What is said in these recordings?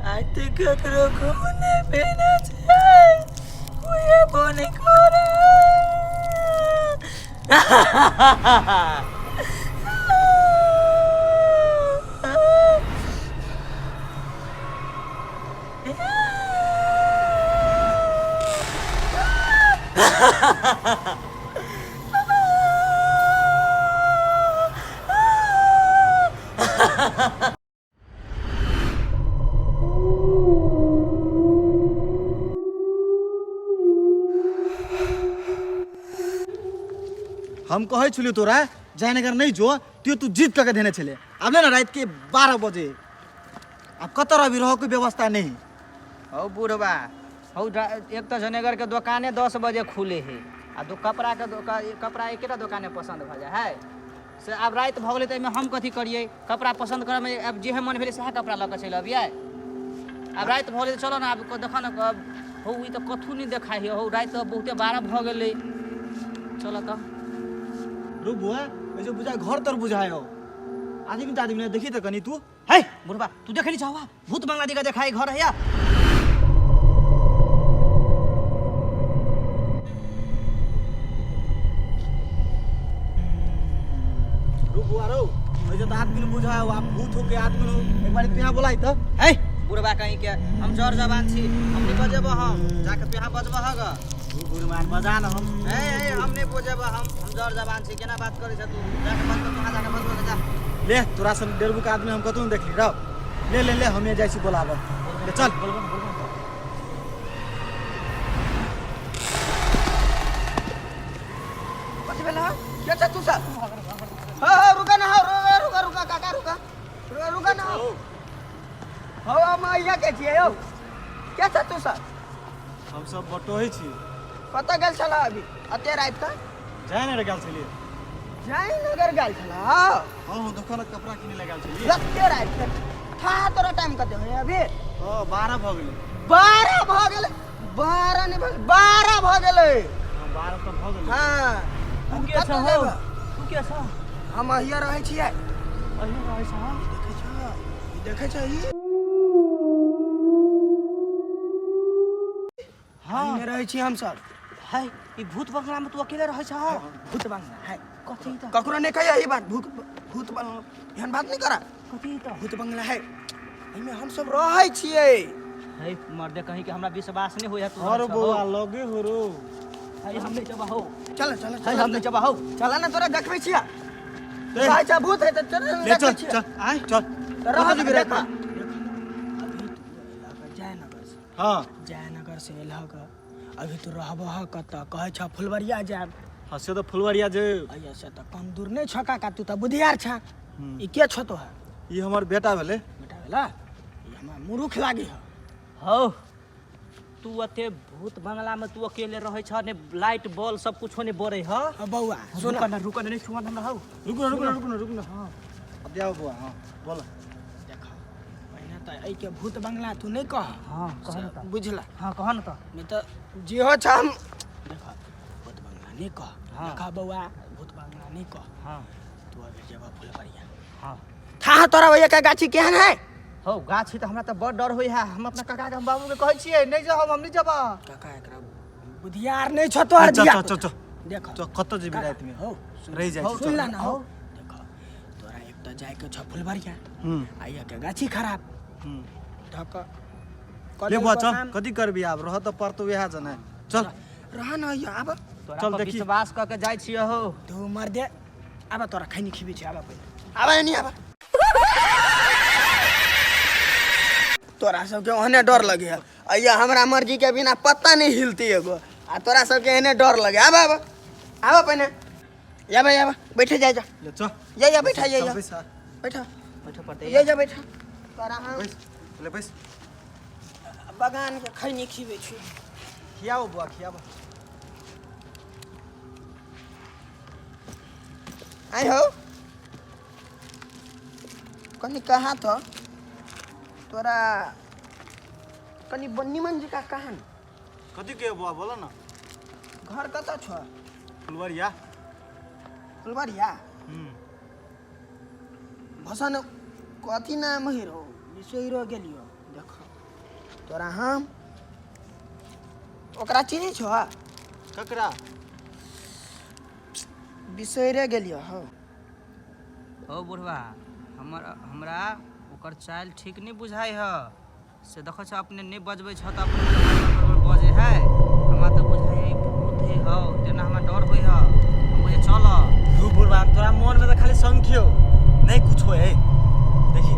आज तो ककरो घूमने पीने जाए कोई बोने करे हम कहे छलियो तोरा जयनगर नहीं जो तू जीत करके देने चले अब ना रात के 12 बजे अब कतर अभी रहो कोई व्यवस्था नहीं हो बुढ़वा हो एक तो जयनगर के दुकाने 10 बजे खुले है आ दो कपड़ा के कपड़ा एक दुकाने पसंद भ जाए है से अब रात भ गए तो हम कथी करिए कपड़ा पसंद करे में अब जे मन भेले सह कपड़ा लग चल अबिए अब रात भ गए चलो ना अब देखो ना हो ई तो कथू नहीं देखाई हो रात तो बहुते 12 भ गए चलो तो रुक बुआ ऐसे बुझा घर तर बुझाए हो आदमी तो आदमी ने देखी तो कनी तू है बुढ़वा तू देखे नहीं चाहवा भूत बंगला दिखा देखाई घर है या रुक बुआ रो ऐसे तो आदमी ने बुझाए हो आप भूत हो के आदमी हो एक बार यहाँ बोलाई तो है बुढ़वा कहीं के हम जर जबान छी हम नहीं बजेब हम जाके यहाँ बजब हगा गुरुमान बजा न हम ए हम नहीं बजेब हम जर जबान छी केना बात करे छ तू जाके बज कहाँ जाके बजब जा ले तोरा सन डेढ़ का आदमी हम कतौ नहीं देखली रहो ले ले ले हमें जाई छी बोलाब ले चल कथि भेल के छ तू सब हां रुका ना रुका काका रुका ना हो हम आइया के छिए यो के छ तू सब हम सब बटोही छी कत गेल छला अभी अते रात का जयनगर गेल छलिए जयनगर गेल छला हां दुकान कपड़ा किने लगल छलिए अते रात था तोरा टाइम कते है अभी ओ 12 भ गेलै 12 भ गेलै 12 नहीं भ 12 भ गेलै हां 12 तो भ गेलै हां तू के छ हो तू के छ हम हिया रहै छियै अही रहै छ देखे छ ई हां में रहै छी हम सब है ई भूत बंगला में तू अकेले रहै छ भूत बंगला है कथि त ककरो नहीं कहिया ई बात भूत बंगला एहन बात नहीं करा कथि त भूत बंगला है एमे हम सब रहै छियै है मर्दे कहीं के हमरा विश्वास नहीं होय तू और बुआ लगे हो रो है हम नहीं जबा हो चल है हम नहीं जबा हो चल ना तोरा देखबै छिया भाई जा भूत है त चल आय चल रहा कथि गिरे था जयनगर से हां जयनगर से एलहक अभी तो रहबह कत कहे छ फुलवरिया जाब हसे तो फुलवरिया जे अइया से त कम दूर नहीं छका का तू त बुधियार छ ई के छ तो है ई हमर बेटा भेले ई हमरा मुरुख लागी हो तू अते भूत बंगला में तू अकेले रहै छ ने लाइट बॉल सब कुछो ने बरे ह बौआ रुक नहीं छुआ हमरा हो रुक ना हां अब जाओ बुआ हां बोल देखो आई के भूत बंगला तू नहीं कह हाँ कह न त बुझला हाँ कह न त नहीं तो जे हो छ हम देखा भूत बंगला नहीं कह हाँ। देखा बउआ भूत बंगला नहीं कह हाँ तू अभी जेबा फुलवरिया हाँ था तोरा भैया का गाछी केहन है हो गाछी त हमरा त बड़ डर होई है हम अपना काका के बाबू के कहै छियै नहीं जाओ हम नहीं जाबा काका एकरा बुधियार नहीं छ तोहर चल दिया चल चल देखो चल कत जेबी रात में हो रह जाए सुन ला ना हो देखो तोरा एक तो जाए के छ फुलवरिया आइया के गाछी खराब धक ले बुआ चल कथी करबी आब रह त परतो वेहा जना चल रह न आइया अब तोरा चल पर देखी। विश्वास क के जाय छियै हो तू मर दे अब तोरा खैनी खिबी छ अब पहिले अब नहीं अब तोरा सबके ओहने डर लगे है अइया हमरा मर्जी के बिना पत्ता नहीं हिलती एगो आ तोरा सबके एहने डर लगे अब पहले या बैठे जा ले चल या बैठा या बैठ बैठा बैठो पड़ते या बैठा तोरा हम ले बैठ बगान के खैनी खिबे छी खियाओ बुआ खियाओ आई हो कनी कहा तो तोरा कनी बन्नी मंजी का कहान कथी के बुआ बोलो ना घर कत छ फुलवरिया फुलबरिया भसन कथी नाम हिरो बिसैरो गेलियो देख तोरा हम ओकरा चिन्ह छ ककरा बिसैरे गेलियो हो हो बुढ़वा हमरा ओकर चाल ठीक नहीं बुझाई ह से देखो छ अपने नहीं बजबै छ त अपने बजे है हमरा त बुझाई है भूत है हो जेना हमरा डर होई ह हम बोले चल तू बुढ़वा तोरा मन में तो खाली संख्यो नहीं कुछ हो है देखी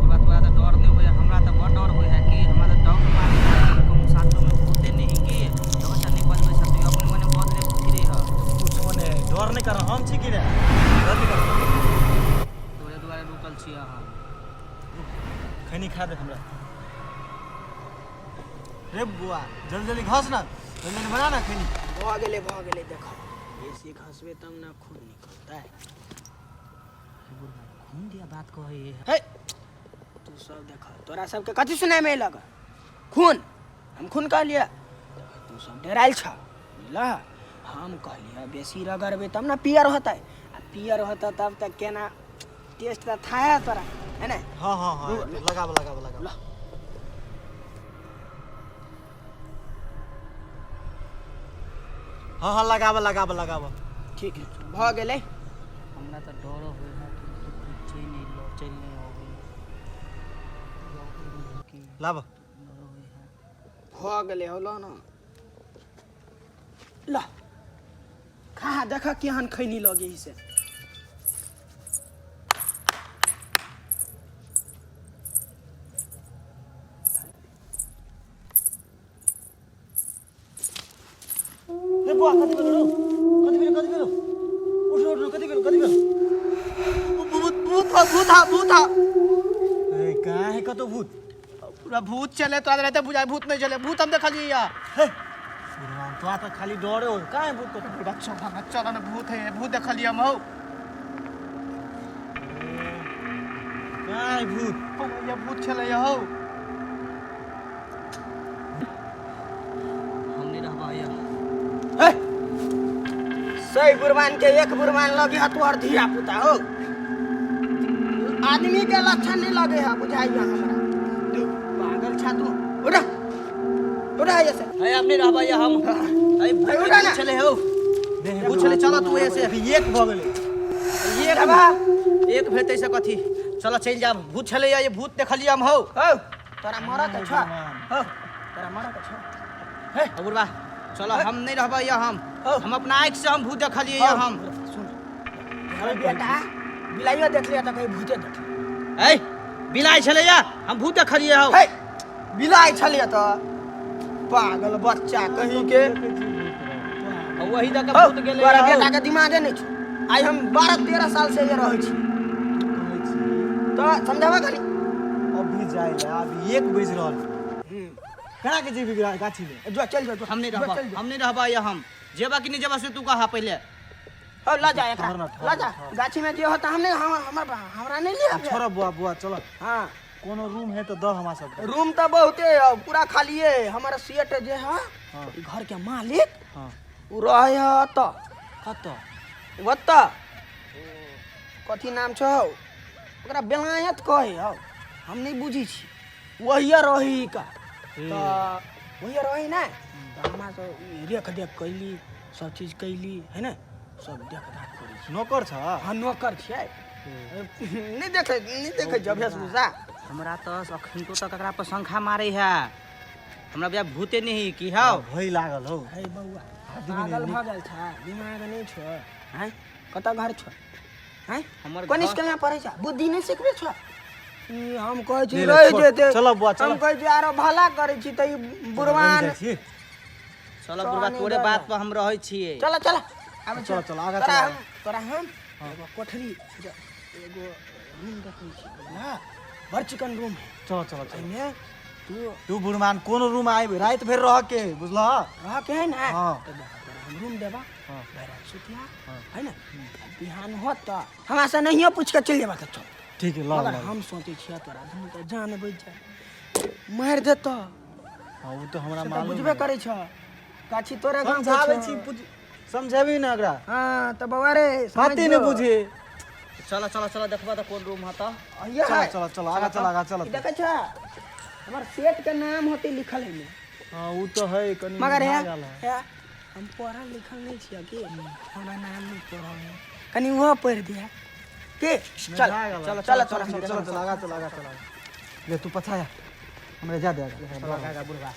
बुढ़वा तोरा त डर नहीं होई हमरा त बड़ डर होई है कि हमरा त डाउट मारी है कि कोनो साथ में भूते नहीं कि देखो छ नहीं बजबै छ तू अपने मने बज रे फिरे ह कुछ होने डर नहीं कर हम छी कि रे डर नहीं कर तोरे दुआरे रुकल छी हम खैनी खा दे हमरा रे बुआ जल्दी जल्दी घास ना जल्दी बना ना खैनी भ गेले देखो ऐसे घसबे तब ना खून निकलता है खून दिया बात कहे हे तू सब देख तोरा सबके कथी सुनाय में लग खून हम खून कह लिया तू सब डराइल छ बुझला हम कहलिए बेसी रगड़बे तब ना पियर होता है आ पियर होता तब तक केना टेस्ट त था है तोरा है ना हाँ हाँ हाँ लगाब लगाब लगाब ला हाँ हाँ लगाब लगाब लगाब ठीक है भ गेले हमरा त डर होई है कि चल नहीं लो चल नहीं होई लाब भ गेले होलो ना ला खा देख केहन खैनी लगे ही से रे बुआ कथी भेलो कथी भेलो उठ उठ कथी भेलो भूत ए का है कतो भूत पूरा भूत चले तो रहते बुझाए भूत नहीं चले भूत हम देखलिए या हे बुढ़वा तो आता खाली डरे हो का है भूत कतो बच्चा चला ना भूत है भूत देखलिए हम हो का है भूत हम ये भूत चले या हो हम नहीं रहबा या हे सही बुरबान के एक बुरबान लगे है तोहर धिया पुता हो आदमी के लक्षण नहीं लगे है बुझाइया हमरा तू पागल छा तू उड़ा ऐसे है हम नहीं रहबा या हम है उड़ा ना। चले हो भूत चले चल तू ऐसे अभी एक भ गेले एक दबा एक भेटै से कथी चल चल जा भूत चले ये भूत देखलिए हम हो हो तोरा मरत छ हो तोरा मरत छ हे बुढ़वा चलो हम नहीं रहबा या हम अपना आँख से हम भूत देखलिए या हम सुन अरे बेटा बिलाइयो देख लिया तो कहीं भूते देख लिया है बिलाई चले या हम भूत देखलिए हो हे बिलाई छलिए तो पागल बच्चा कहीं के वही दक हो, भूत गेले तोरा या बेटा हो। के दिमागे नहीं छ आई हम 12-13 साल से ये रहै छी तो समझावा कनी अभी जाए अभी 1 बज रहल कना के जीवी गाछी में जो चल जो हम नहीं रहबा या हम जेबा कि नहीं जेबा से तू कहा पहले हो ला जा एकरा ठहर ना, ठहर ला ना, जा ठहर। गाछी में जे होता हमने हमरा नहीं लिया छोड़ा बुआ बुआ चलो हाँ कोनो रूम है तो दो हमारा सब रूम तो बहुते है, पूरा खाली है हमारा सेठ जे है हाँ। ई घर के मालिक हाँ उ रहे है तो कत वत्ता कथी नाम छ हौ ओकरा बेलायत कहे हौ हम नहीं बुझी छी वही रही का तो वही रही ना तो हमरा तो रेख देख कैली सब चीज कैली है ना सब देख दाख करी छी नौकर छ हाँ नौकर छियै नहीं देखे जब भूसा हमरा तो अखन तो तक एकरा पर शंखा मारे है हमरा बिया भूते नहीं की हौ भई लागल हो है बौआ पागल भगल छ दिमाग नहीं छ हैं कत घर छ हैं हमर कोन घर- स्कूल में पढ़े छ बुद्धि नहीं सिखबे छ ई हम कहै छी ले ले, रह छोड़। जेते चलो बुआ, चलो। हम कहै छी आरो भला करै छी त ई बुरबान चलो बुढ़वा तोरे बात पर हम रहै छियै चल चल आबे चलो, चलो, आगा तोरा चलो। हम तोरा हम एगो कोठरी एगो रूम देखै छी ना बड़ चिकन रूम है चलो चलो चलो एमे तू तू बुढ़मान कोनो रूम आइब रात भर रह के बुझला रह के है ना हाँ। तो देखा तोरा हम रूम देबा हाँ। बैरा सुतिया है ना बिहान होत त हमरा से नहियो पूछ के चल जेबा त चल ठीक है ला मगर ला हम सोचे छिया तोरा दुनू के जान बच जाए मार देत हां वो तो हमरा से त मालूम बुझबे करे छ काची तोरे गांव समझावे छी समझाबी ना एकरा हां त बाबा रे बाते नहीं बुझे चलो चलो चलो देखबा त कोन रूम ह त ये चलो है चलो चलो आगा चल आगा चल ई देखे छ हमर सेठ के नाम होते लिखल है हां वो तो है कनी मगर है भागल है हम पढ़ल लिखल नहीं छिया के हमरा नाम नहीं पढ़ल है कनी वो पढ़ दिया के चल चलो चल चलो चल चलो चलो आगा चल आगा चल ले तू पछाया हमरे जा दे काका बुढ़वा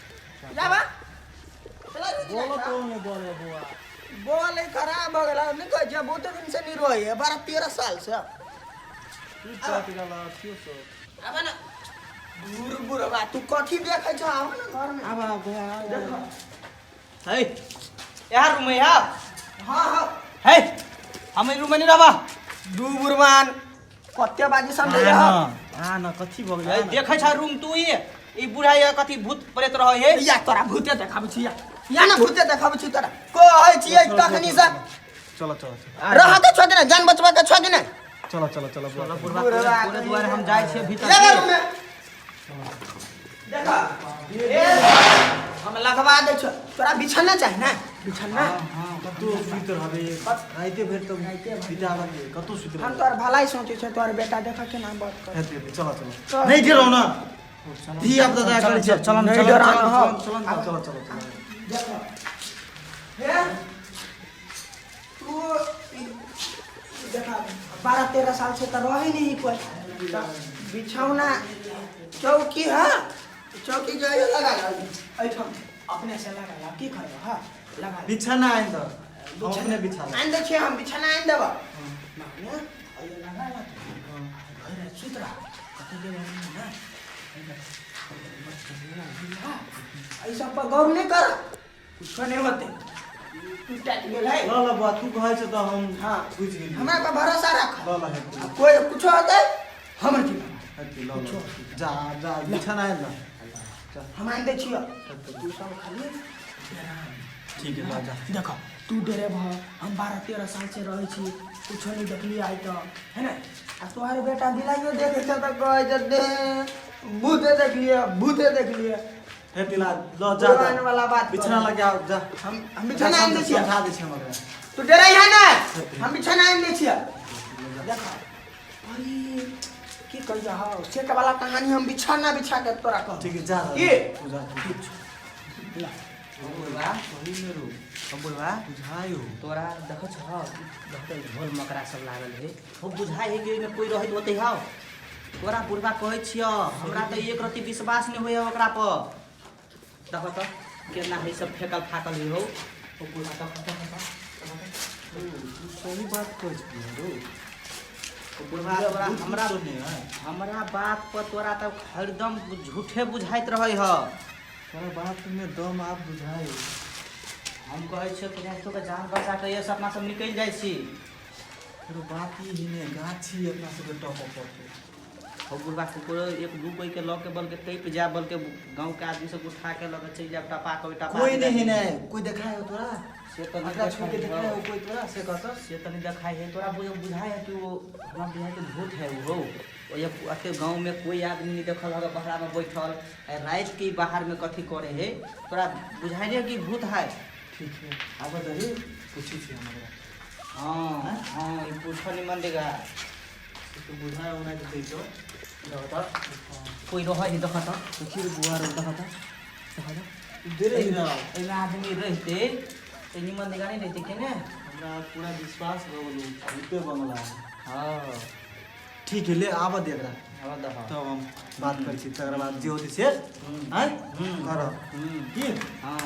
जाबा बोलो तो ने बोले बुआ बोल खराब हो गया नहीं कह जा बहुत दिन से नहीं रोई है 12-13 साल से तू चाट गला क्यों सो अब ना बुर बुरवा तू कथी देखे छ आव ना घर में अब देखो है यार रूम है यार हां हां है हम रूम में नहीं रहबा दू बुरमान कत्ते बाजी समझे हां हो हां ना कथी भ है गेल देखे छ रूम तू ई बुढ़ा ये कथी भूत प्रेत रहे है या तोरा भूते देखाब छी या ना भूते देखाब छी तोरा कहै छी तखनी से चलो चलो रह के छ दिन जान बचबा के छ दिन चलो चलो चलो चलो बुआ बुढ़वा पूरे द्वार हम जाय छियै भीतर ले रूम में देखा हम लगवा दे छ तोरा बिछाना चाहिए ना बिछाना कतो सुत रहबे राइते भर तो बिता लगे कतो सुत हम रहबे तोर भलाई सोचे छ तोर बेटा देखा के नाम बात कर चलो चलो नहीं गिरो ना धी आप दादा कर चलो नहीं डराना हो। चलो चलो चलो देखो है तू देखा 12-13 साल से तो रहे नहीं कोई बिछौना चौकी है चौकी जो है लगा ऐठम अपने से लगा की करे हां लगा बिछाना आइन तो हम अपने बिछाना आइन दे हम बिछाना आइन देबा माने ये लगा ला अरे सुतरा कते देबा ना ऐसा पर गौर नहीं कर कुछ नहीं होते तू टट गेल है ला ला बुआ तू कहै छ तो हम हां बुझ गेली हमरा पर भरोसा रख ला ला है कोई कुछ होता है हमर की ला ला जा जा बिछाना आइन ला हम आइन दे छियो तू सब खाली ठीक है ला जा देखो तू डरे भ हम 12-13 साल से रहे छी कुछ नहीं देखली आई तो है ना आ तोहर बेटा दिलाइयो देखे छ त कह जदे भूते देख लिए हे तिला ला जा पुरान वाला बात बिछाना लगे आओ जा हम बिछाना आइन दे छियो समझा दे छ मगर तू डरे है ना हम बिछाना आइन दे छियो देखो अरे की कह जा हो सेट वाला कहानी हम बिछाना बिछा के तोरा कह ठीक है जा की तू जा ला बुढ़वा वही मेरो बुढ़वा बुझायो तोरा देखो छ देखते झोल मकरा सब लागल है हो बुझाई है कि में कोई रहत होते हाउ तोरा बुढ़वा कहै छियो हमरा तो एक रति विश्वास नहीं होय ओकरा पर देखो तो केना है सब फेकल फाकल है हो ओ बुढ़वा तो तू सही बात कहै छी रो ओ बुढ़वा तोरा हमरा तो नहीं है हमरा बात पर तोरा तो हरदम झूठे बुझाइत रहै ह तोरा बात में दम आप बुझायो हम कहै छियो कि तो के जान बचा के ये सपना सब निकल जाइ छी तेरो बात ही ने गाछी अपना सब टॉप अप हो बुढ़वा कुकुर एक दू कोई के लऽ के बल के टैप जा बल के गांव के आदमी सब उठा के लगे चल जा टपा के टपा कोई नहीं है कोई देखाए हो तोरा से तो अगर छू के देखाए हो कोई तोरा से कहता से तनी देखाई है तोरा बुझाए है कि वो हमरा बुझाए के भूत है वो ओ ये अते गांव में कोई आदमी नहीं देखल होगा बहरा में बैठल रात के बाहर में कथी करे है तोरा बुझाई है कि भूत है ठीक है अब दरी पूछी छी हमरा हां हां ई पूछो निमन देगा तो बुझाए होना के देतो देखो कोई रह है देखो तो देखिए बुआ रे देखा था धीरे धीरे एना आदमी रहते ए निमन देगा नहीं रहते के ने हमरा पूरा विश्वास हो गेल झूठे बनला हां ठीक है ले आवा दे एकरा अब देखो तब हम बात कर छी तकर बाद जे होती से हैं कर की की हां